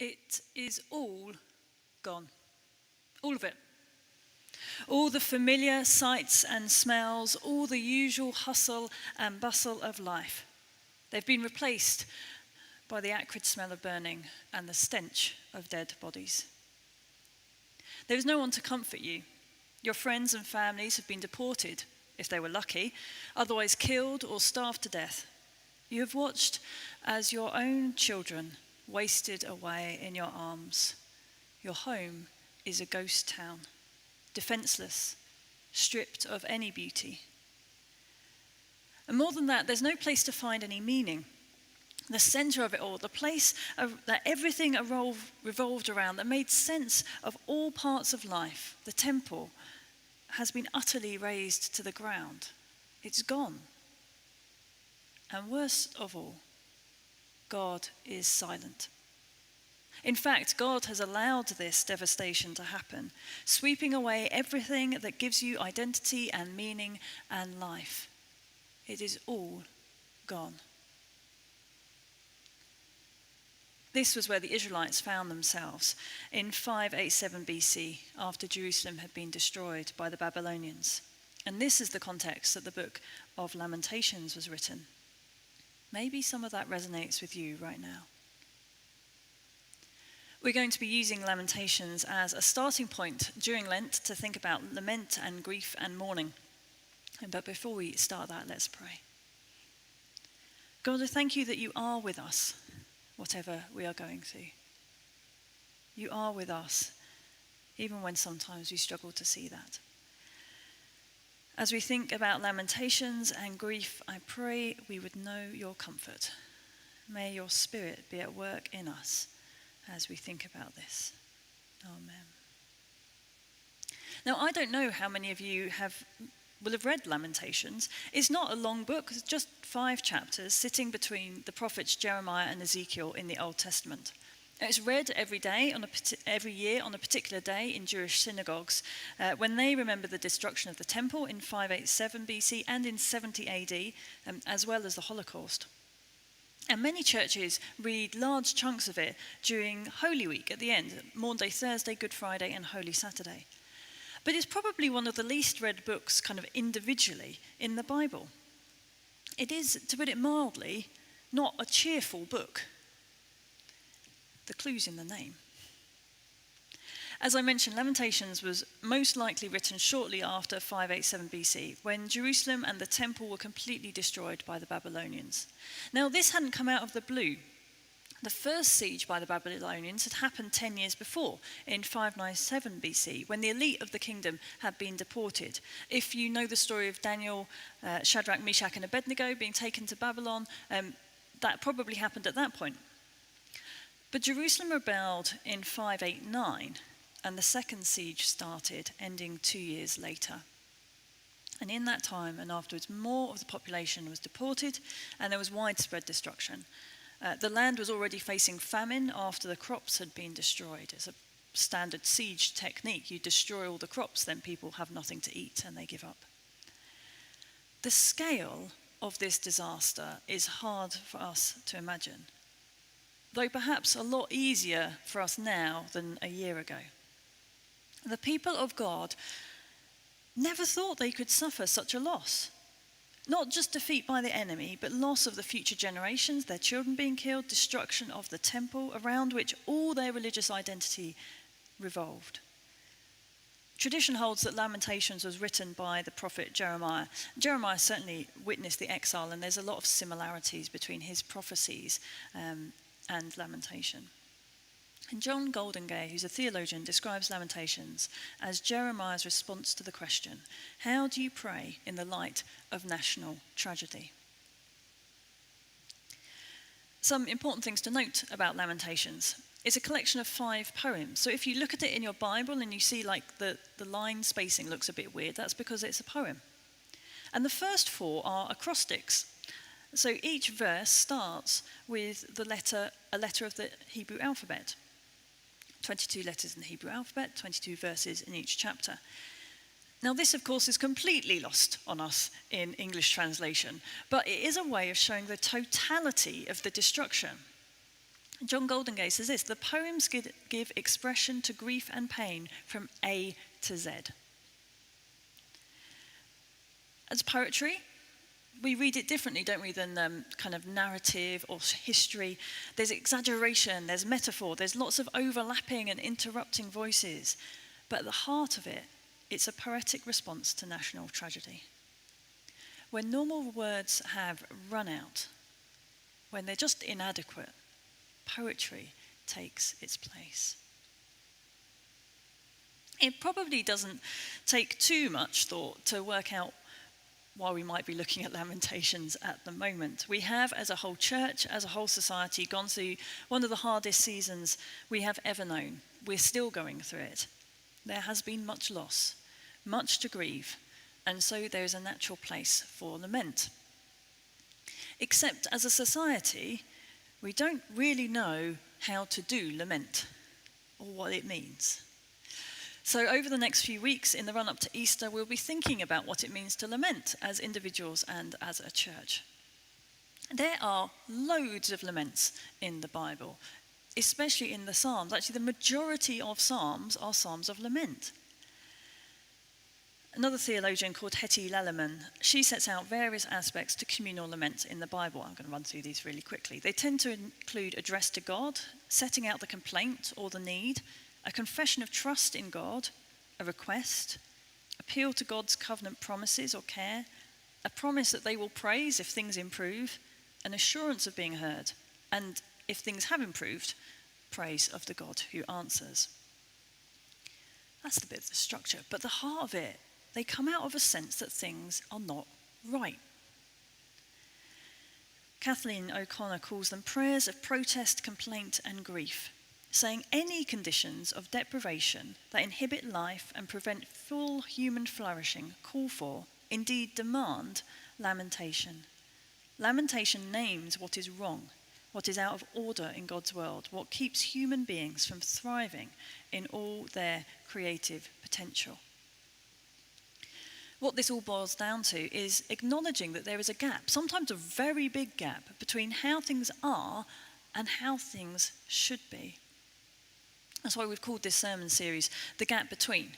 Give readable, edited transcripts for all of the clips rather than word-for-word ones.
It is all gone. All of it. All the familiar sights and smells, all the usual hustle and bustle of life. They've been replaced by the acrid smell of burning and the stench of dead bodies. There is no one to comfort you. Your friends and families have been deported, if they were lucky, otherwise killed or starved to death. You have watched as your own children wasted away in your arms. Your home is a ghost town, defenseless, stripped of any beauty. And more than that, there's no place to find any meaning. The center of it all, the place that everything revolved around, that made sense of all parts of life, the temple, has been utterly razed to the ground. It's gone. And worst of all, God is silent. In fact, God has allowed this devastation to happen, sweeping away everything that gives you identity and meaning and life. It is all gone. This was where the Israelites found themselves in 587 BC, after Jerusalem had been destroyed by the Babylonians. And this is the context that the book of Lamentations was written. Maybe some of that resonates with you right now. We're going to be using Lamentations as a starting point during Lent to think about lament and grief and mourning. But before we start that, let's pray. God, I thank you that you are with us, whatever we are going through. You are with us, even when sometimes we struggle to see that. As we think about lamentations and grief, I pray we would know your comfort. May your Spirit be at work in us as we think about this. Amen. Now, I don't know how many of you will have read Lamentations. It's not a long book, it's just 5 chapters sitting between the prophets Jeremiah and Ezekiel in the Old Testament. It's read every year on a particular day in Jewish synagogues when they remember the destruction of the temple in 587 BC and in 70 AD, as well as the Holocaust. And many churches read large chunks of it during Holy Week at the end, Maundy Thursday, Good Friday, and Holy Saturday. But it's probably one of the least read books kind of individually in the Bible. It is, to put it mildly, not a cheerful book. The clue's in the name. As I mentioned, Lamentations was most likely written shortly after 587 BC, when Jerusalem and the temple were completely destroyed by the Babylonians. Now, this hadn't come out of the blue. The first siege by the Babylonians had happened 10 years before, in 597 BC, when the elite of the kingdom had been deported. If you know the story of Daniel, Shadrach, Meshach, and Abednego being taken to Babylon, that probably happened at that point. But Jerusalem rebelled in 589, and the second siege started, ending 2 years later. And in that time, and afterwards, more of the population was deported, and there was widespread destruction. The land was already facing famine after the crops had been destroyed. It's a standard siege technique. You destroy all the crops, then people have nothing to eat, and they give up. The scale of this disaster is hard for us to imagine, though perhaps a lot easier for us now than a year ago. The people of God never thought they could suffer such a loss. Not just defeat by the enemy, but loss of the future generations, their children being killed, destruction of the temple around which all their religious identity revolved. Tradition holds that Lamentations was written by the prophet Jeremiah. Jeremiah certainly witnessed the exile, and there's a lot of similarities between his prophecies and Lamentation. And John Goldingay, who's a theologian, describes Lamentations as Jeremiah's response to the question, how do you pray in the light of national tragedy? Some important things to note about Lamentations. It's a collection of 5 poems. So if you look at it in your Bible and you see like the line spacing looks a bit weird, that's because it's a poem. And the first 4 are acrostics. So each verse starts with a letter of the Hebrew alphabet. 22 letters in the Hebrew alphabet, 22 verses in each chapter. Now this, of course, is completely lost on us in English translation, but it is a way of showing the totality of the destruction. John Goldingay says this: the poems give expression to grief and pain from A to Z. As poetry, we read it differently, don't we, than kind of narrative or history. There's exaggeration, there's metaphor, there's lots of overlapping and interrupting voices. But at the heart of it, it's a poetic response to national tragedy. When normal words have run out, when they're just inadequate, poetry takes its place. It probably doesn't take too much thought to work out why we might be looking at Lamentations at the moment. We have, as a whole church, as a whole society, gone through one of the hardest seasons we have ever known. We're still going through it. There has been much loss, much to grieve, and so there is a natural place for lament. Except as a society, we don't really know how to do lament or what it means. So over the next few weeks in the run-up to Easter, we'll be thinking about what it means to lament as individuals and as a church. There are loads of laments in the Bible, especially in the Psalms. Actually, the majority of Psalms are Psalms of lament. Another theologian called Hetty Lellerman, she sets out various aspects to communal lament in the Bible. I'm going to run through these really quickly. They tend to include address to God, setting out the complaint or the need, a confession of trust in God, a request, appeal to God's covenant promises or care, a promise that they will praise if things improve, an assurance of being heard, and if things have improved, praise of the God who answers. That's the bit of the structure, but the heart of it, they come out of a sense that things are not right. Kathleen O'Connor calls them prayers of protest, complaint, and grief, saying any conditions of deprivation that inhibit life and prevent full human flourishing call for, indeed demand, lamentation. Lamentation names what is wrong, what is out of order in God's world, what keeps human beings from thriving in all their creative potential. What this all boils down to is acknowledging that there is a gap, sometimes a very big gap, between how things are and how things should be. That's why we've called this sermon series The Gap Between.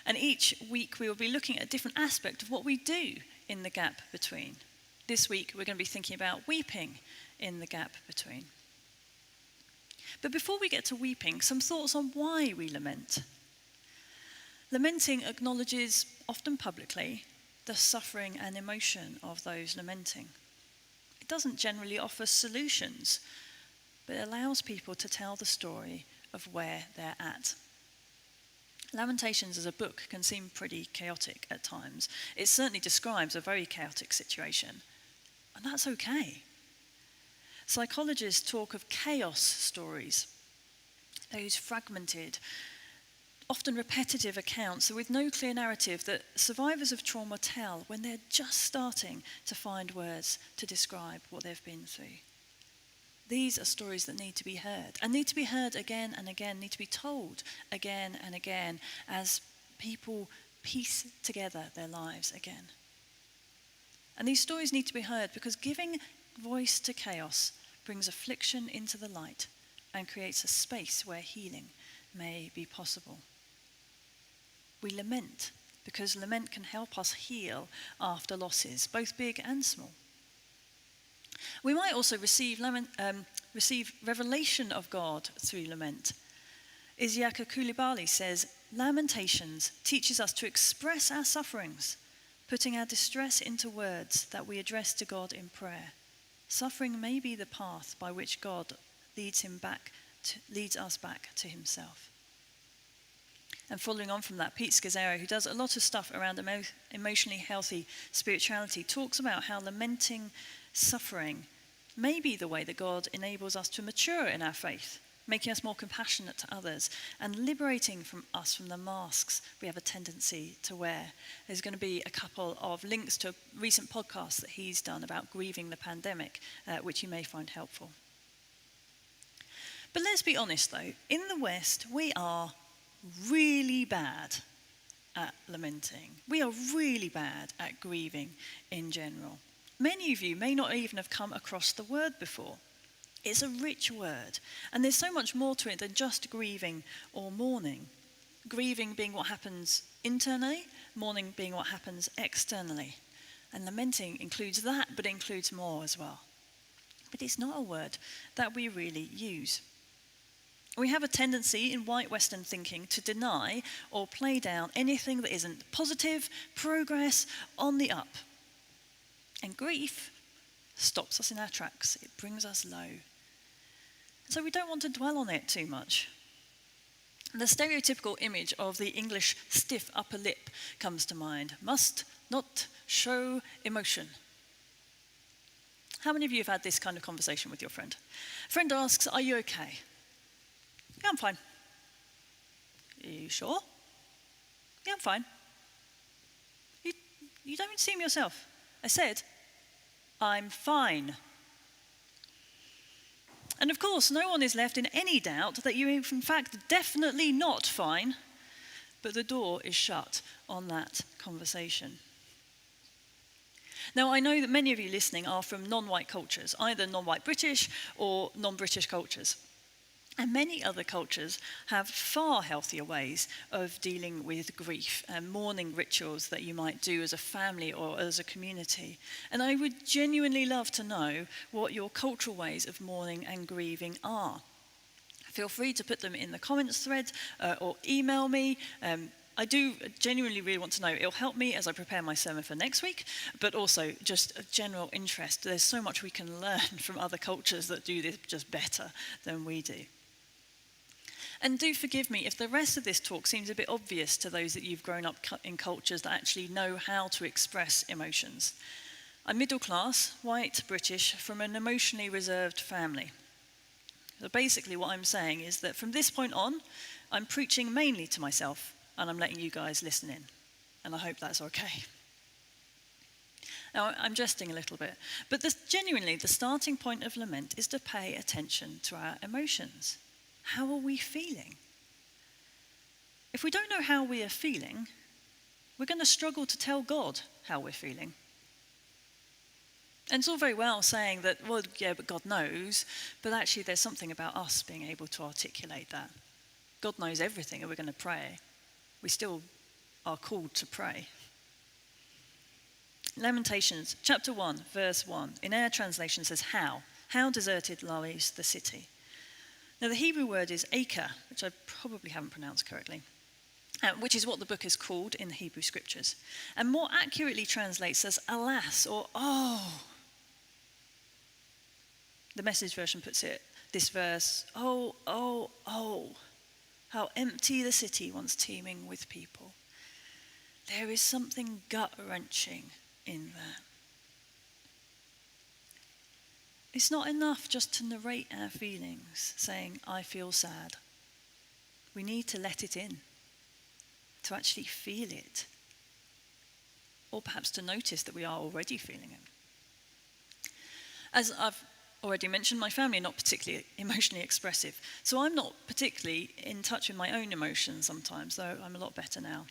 And each week we will be looking at a different aspect of what we do in the gap between. This week we're going to be thinking about weeping in the gap between. But before we get to weeping, some thoughts on why we lament. Lamenting acknowledges, often publicly, the suffering and emotion of those lamenting. It doesn't generally offer solutions, but it allows people to tell the story of where they're at. Lamentations as a book can seem pretty chaotic at times. It certainly describes a very chaotic situation, and that's okay. Psychologists talk of chaos stories, those fragmented, often repetitive accounts with no clear narrative that survivors of trauma tell when they're just starting to find words to describe what they've been through. These are stories that need to be heard, and need to be heard again and again, need to be told again and again as people piece together their lives again. And these stories need to be heard because giving voice to chaos brings affliction into the light and creates a space where healing may be possible. We lament because lament can help us heal after losses, both big and small. We might also receive revelation of God through lament. Isiaka Coulibaly says, Lamentations teaches us to express our sufferings, putting our distress into words that we address to God in prayer. Suffering may be the path by which God leads us back to himself. And following on from that, Pete Scazzero, who does a lot of stuff around emotionally healthy spirituality, talks about how lamenting suffering may be the way that God enables us to mature in our faith, making us more compassionate to others and liberating us from the masks we have a tendency to wear. There's going to be a couple of links to recent podcasts that he's done about grieving the pandemic, which you may find helpful. But let's be honest though, in the West we are really bad at lamenting. We are really bad at grieving in general. Many of you may not even have come across the word before. It's a rich word, and there's so much more to it than just grieving or mourning. Grieving being what happens internally, mourning being what happens externally. And lamenting includes that, but it includes more as well. But it's not a word that we really use. We have a tendency in white Western thinking to deny or play down anything that isn't positive, progress, on the up. And grief stops us in our tracks. It brings us low. So we don't want to dwell on it too much. The stereotypical image of the English stiff upper lip comes to mind. Must not show emotion. How many of you have had this kind of conversation with your friend? Friend asks, "Are you okay?" "Yeah, I'm fine." "Are you sure?" "Yeah, I'm fine." You don't seem yourself." "I said, I'm fine." And of course, no one is left in any doubt that you're in fact definitely not fine, but the door is shut on that conversation. Now, I know that many of you listening are from non-white cultures, either non-white British or non-British cultures. And many other cultures have far healthier ways of dealing with grief and mourning rituals that you might do as a family or as a community. And I would genuinely love to know what your cultural ways of mourning and grieving are. Feel free to put them in the comments thread or email me. I do genuinely really want to know. It'll help me as I prepare my sermon for next week, but also just a general interest. There's so much we can learn from other cultures that do this just better than we do. And do forgive me if the rest of this talk seems a bit obvious to those that you've grown up in cultures that actually know how to express emotions. I'm middle class, white, British, from an emotionally reserved family. So basically what I'm saying is that from this point on, I'm preaching mainly to myself and I'm letting you guys listen in. And I hope that's okay. Now, I'm jesting a little bit, but genuinely the starting point of lament is to pay attention to our emotions. How are we feeling? If we don't know how we are feeling, we're going to struggle to tell God how we're feeling. And it's all very well saying that, well, yeah, but God knows, but actually there's something about us being able to articulate that. God knows everything and we're going to pray. We still are called to pray. Lamentations chapter 1, verse 1, in our translation says, How deserted lies the city. Now, the Hebrew word is acre, which I probably haven't pronounced correctly, which is what the book is called in the Hebrew scriptures, and more accurately translates as alas or oh. The Message version puts this verse, oh, how empty the city once teeming with people. There is something gut-wrenching in that. It's not enough just to narrate our feelings, saying, I feel sad. We need to let it in, to actually feel it, or perhaps to notice that we are already feeling it. As I've already mentioned, my family are not particularly emotionally expressive, so I'm not particularly in touch with my own emotions sometimes, though I'm a lot better now.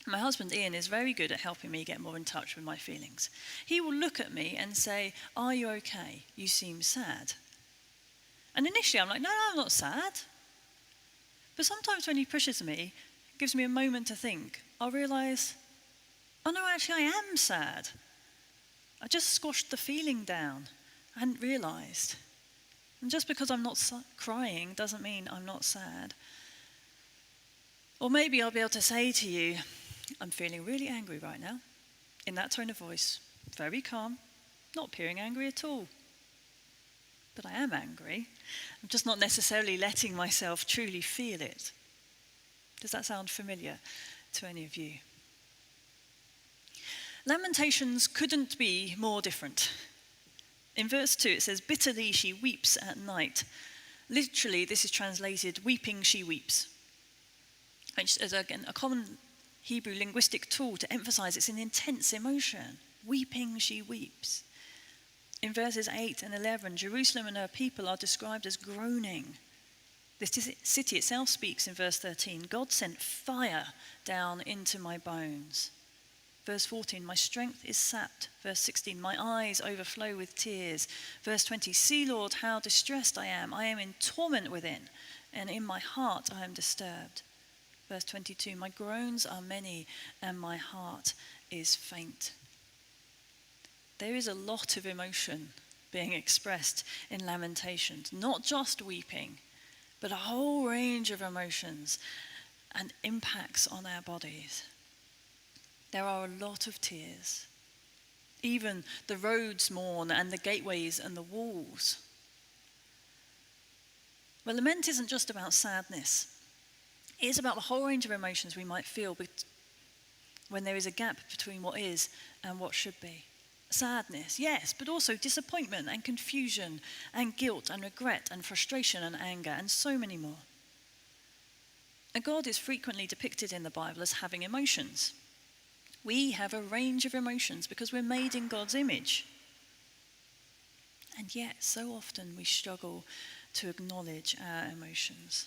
My husband Ian is very good at helping me get more in touch with my feelings. He will look at me and say, are you okay? You seem sad. And initially I'm like, no, I'm not sad. But sometimes when he pushes me, it gives me a moment to think. I'll realise, oh no, actually I am sad. I just squashed the feeling down. I hadn't realised. And just because I'm not crying doesn't mean I'm not sad. Or maybe I'll be able to say to you, I'm feeling really angry right now, in that tone of voice, very calm, not appearing angry at all. But I am angry. I'm just not necessarily letting myself truly feel it. Does that sound familiar to any of you? Lamentations couldn't be more different. In verse 2 it says, bitterly she weeps at night. Literally, this is translated, weeping she weeps. Which is, again, a common Hebrew linguistic tool to emphasize it's an intense emotion. Weeping she weeps. In verses 8 and 11, Jerusalem and her people are described as groaning. The city itself speaks in verse 13, God sent fire down into my bones. Verse 14, my strength is sapped. Verse 16, my eyes overflow with tears. Verse 20, see, Lord, how distressed I am. I am in torment within, and in my heart I am disturbed. Verse 22, my groans are many, and my heart is faint. There is a lot of emotion being expressed in Lamentations, not just weeping, but a whole range of emotions and impacts on our bodies. There are a lot of tears. Even the roads mourn, and the gateways and the walls. But lament isn't just about sadness. It is about the whole range of emotions we might feel when there is a gap between what is and what should be. Sadness, yes, but also disappointment and confusion and guilt and regret and frustration and anger and so many more. And God is frequently depicted in the Bible as having emotions. We have a range of emotions because we're made in God's image. And yet, so often we struggle to acknowledge our emotions.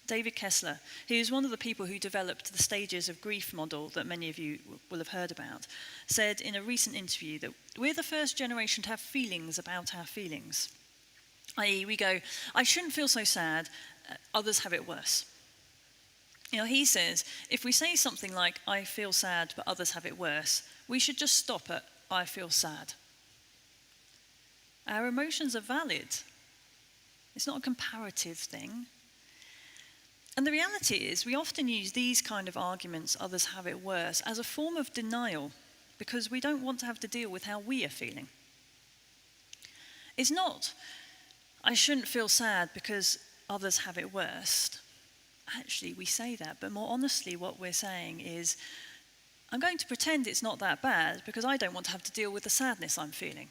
David Kessler, who is one of the people who developed the stages of grief model that many of you will have heard about, said in a recent interview that we're the first generation to have feelings about our feelings. I.e., we go, I shouldn't feel so sad, others have it worse. He says, if we say something like, I feel sad, but others have it worse, we should just stop at, I feel sad. Our emotions are valid. It's not a comparative thing. And the reality is, we often use these kind of arguments, others have it worse, as a form of denial, because we don't want to have to deal with how we are feeling. It's not, I shouldn't feel sad because others have it worse. Actually, we say that, but more honestly, what we're saying is, I'm going to pretend it's not that bad because I don't want to have to deal with the sadness I'm feeling.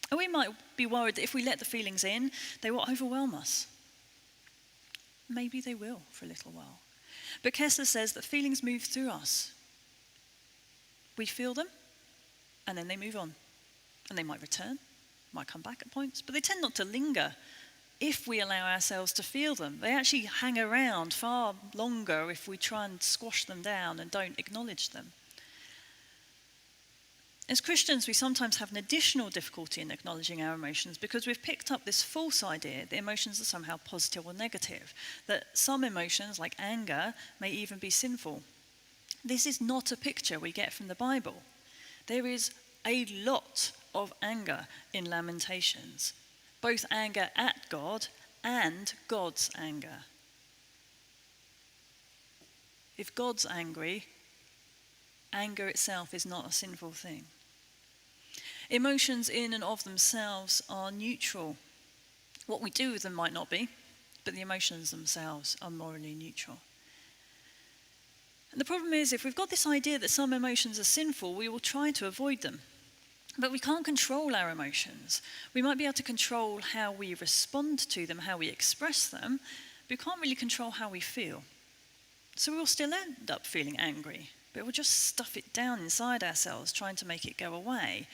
And we might be worried that if we let the feelings in, they will overwhelm us. Maybe they will for a little while. But Kessler says that feelings move through us. We feel them, and then they move on. And they might return, might come back at points, but they tend not to linger. If we allow ourselves to feel them, they actually hang around far longer if we try and squash them down and don't acknowledge them. As Christians, we sometimes have an additional difficulty in acknowledging our emotions because we've picked up this false idea that emotions are somehow positive or negative, that some emotions, like anger, may even be sinful. This is not a picture we get from the Bible. There is a lot of anger in Lamentations. Both anger at God and God's anger. If God's angry, anger itself is not a sinful thing. Emotions in and of themselves are neutral. What we do with them might not be, but the emotions themselves are morally neutral. And the problem is, if we've got this idea that some emotions are sinful, we will try to avoid them. But we can't control our emotions. We might be able to control how we respond to them, how we express them, but we can't really control how we feel. So we'll still end up feeling angry, but we'll just stuff it down inside ourselves, trying to make it go away.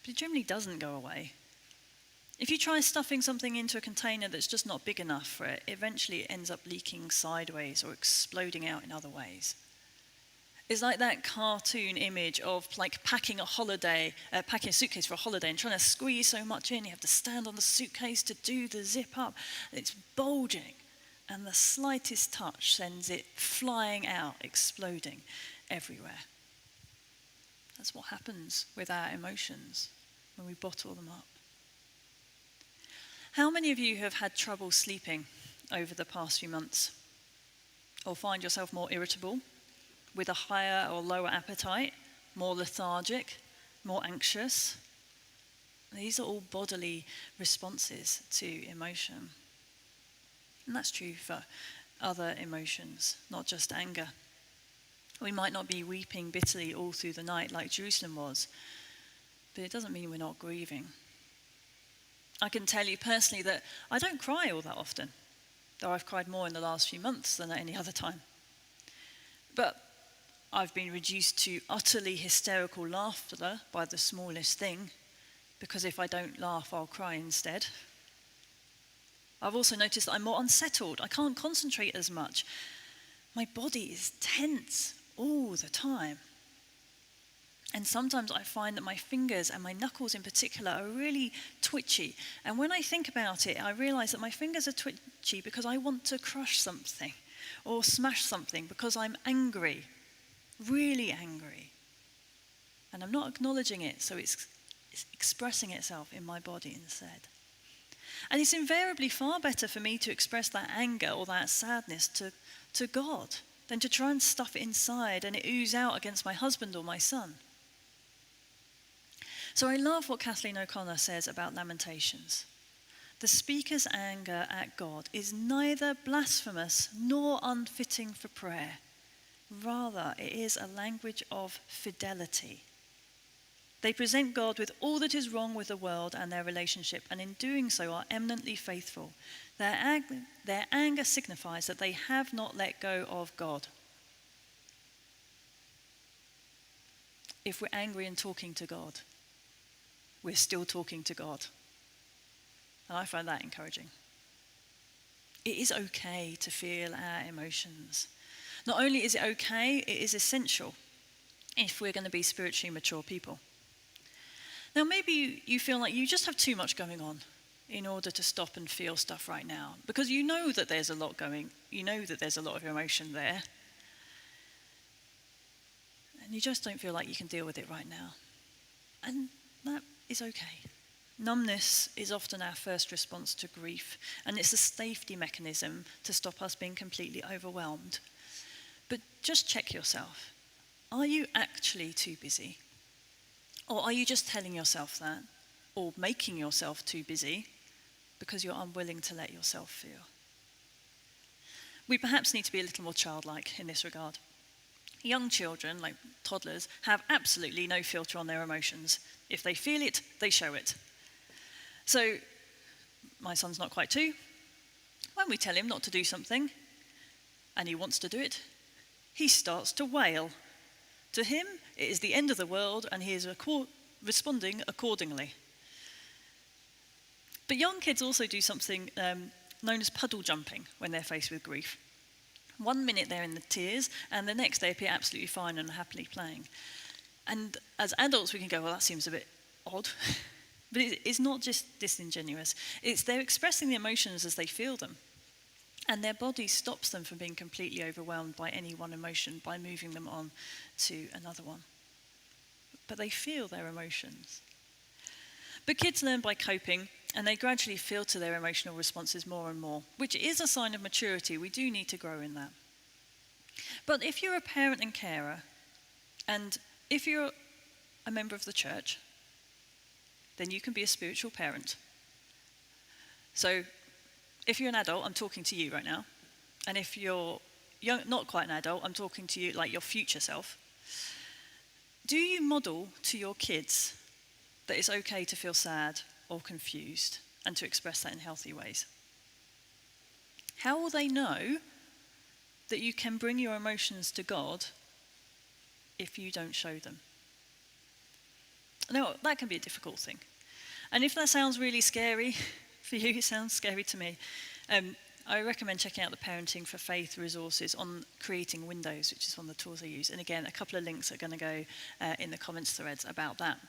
But it generally doesn't go away. If you try stuffing something into a container that's just not big enough for it, eventually it ends up leaking sideways or exploding out in other ways. It's like that cartoon image of like packing a suitcase for a holiday and trying to squeeze so much in. You have to stand on the suitcase to do the zip up. It's bulging, and the slightest touch sends it flying out, exploding everywhere. That's what happens with our emotions when we bottle them up. How many of you have had trouble sleeping over the past few months? Or find yourself more irritable, with a higher or lower appetite, more lethargic, more anxious? These are all bodily responses to emotion. And that's true for other emotions, not just anger. We might not be weeping bitterly all through the night like Jerusalem was, but it doesn't mean we're not grieving. I can tell you personally that I don't cry all that often, though I've cried more in the last few months than at any other time. But I've been reduced to utterly hysterical laughter by the smallest thing, because if I don't laugh, I'll cry instead. I've also noticed that I'm more unsettled. I can't concentrate as much. My body is tense all the time. And sometimes I find that my fingers and my knuckles in particular are really twitchy. And when I think about it, I realize that my fingers are twitchy because I want to crush something or smash something because I'm angry, really angry. And I'm not acknowledging it, so it's expressing itself in my body instead. And it's invariably far better for me to express that anger or that sadness to God than to try and stuff it inside and it ooze out against my husband or my son. So I love what Kathleen O'Connor says about Lamentations. The speaker's anger at God is neither blasphemous nor unfitting for prayer. Rather, it is a language of fidelity. They present God with all that is wrong with the world and their relationship, and in doing so are eminently faithful. Their anger signifies that they have not let go of God. If we're angry and talking to God, we're still talking to God. And I find that encouraging. It is okay to feel our emotions. Not only is it okay, it is essential if we're going to be spiritually mature people. Now, maybe you feel like you just have too much going on in order to stop and feel stuff right now, because you know that there's a lot of emotion there. And you just don't feel like you can deal with it right now. And that is okay. Numbness is often our first response to grief, and it's a safety mechanism to stop us being completely overwhelmed. But just check yourself. Are you actually too busy? Or are you just telling yourself that? Or making yourself too busy because you're unwilling to let yourself feel? We perhaps need to be a little more childlike in this regard. Young children, like toddlers, have absolutely no filter on their emotions. If they feel it, they show it. So, my son's not quite 2. When we tell him not to do something, and he wants to do it, he starts to wail. To him, it is the end of the world, and he is responding accordingly. But young kids also do something known as puddle jumping when they're faced with grief. 1 minute they're in the tears, and the next they appear absolutely fine and happily playing. And as adults, we can go, well, that seems a bit odd. But it's not just disingenuous. It's they're expressing the emotions as they feel them. And their body stops them from being completely overwhelmed by any one emotion by moving them on to another one. But they feel their emotions. But kids learn by coping, and they gradually filter their emotional responses more and more, which is a sign of maturity. We do need to grow in that. But if you're a parent and carer, and if you're a member of the church, then you can be a spiritual parent. So if you're an adult, I'm talking to you right now. And if you're not quite an adult, I'm talking to you like your future self. Do you model to your kids that it's okay to feel sad or confused and to express that in healthy ways? How will they know that you can bring your emotions to God if you don't show them? Now, that can be a difficult thing. And if that sounds really scary for you, it sounds scary to me, I recommend checking out the Parenting for Faith resources on creating windows, which is one of the tools I use. And again, a couple of links are going to go in the comments threads about that.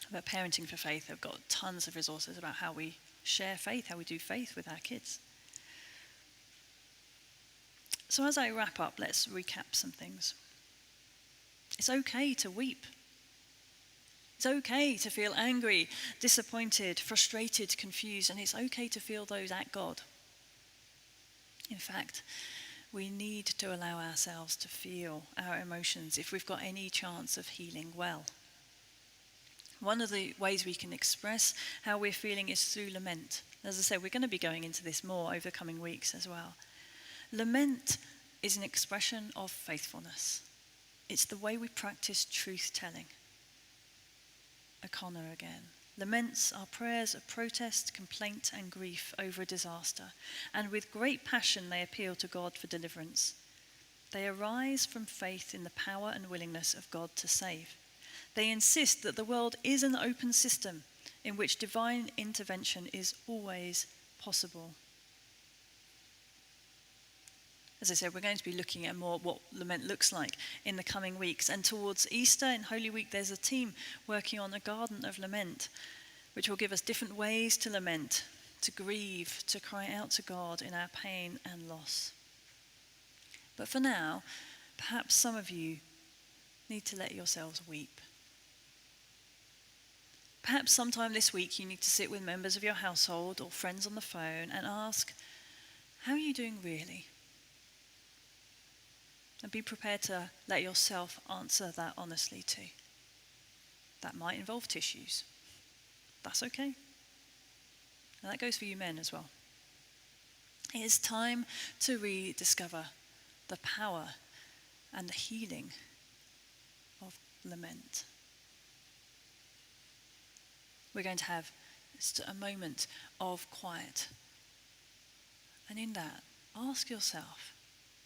About Parenting for Faith, they've got tons of resources about how we share faith, how we do faith with our kids. So as I wrap up, let's recap some things. It's okay to weep. It's okay to feel angry, disappointed, frustrated, confused, and it's okay to feel those at God. In fact, we need to allow ourselves to feel our emotions if we've got any chance of healing well. One of the ways we can express how we're feeling is through lament. As I said, we're going to be going into this more over the coming weeks as well. Lament is an expression of faithfulness. It's the way we practice truth-telling. O'Connor again. Laments are prayers of protest, complaint, and grief over a disaster, and with great passion they appeal to God for deliverance. They arise from faith in the power and willingness of God to save. They insist that the world is an open system in which divine intervention is always possible. As I said, we're going to be looking at more what lament looks like in the coming weeks. And towards Easter and Holy Week, there's a team working on a garden of lament, which will give us different ways to lament, to grieve, to cry out to God in our pain and loss. But for now, perhaps some of you need to let yourselves weep. Perhaps sometime this week you need to sit with members of your household or friends on the phone and ask, how are you doing really? And be prepared to let yourself answer that honestly too. That might involve tissues. That's okay. And that goes for you men as well. It is time to rediscover the power and the healing of lament. We're going to have just a moment of quiet. And in that, ask yourself,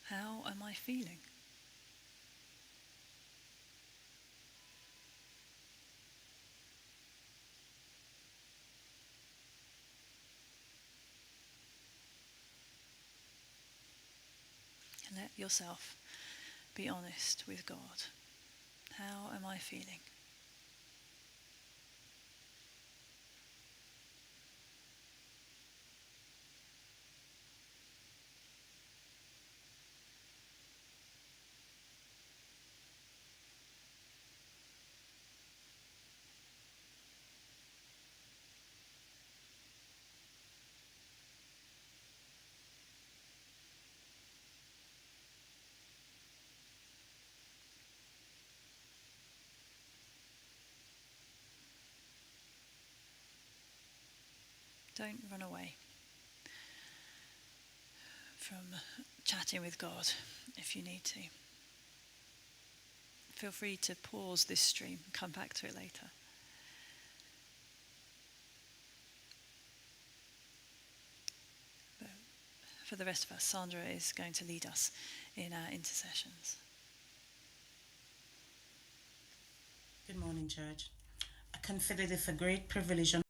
how am I feeling? And let yourself be honest with God. How am I feeling? Don't run away from chatting with God if you need to. Feel free to pause this stream and come back to it later. But for the rest of us, Sandra is going to lead us in our intercessions. Good morning, church. I consider this a great privilege and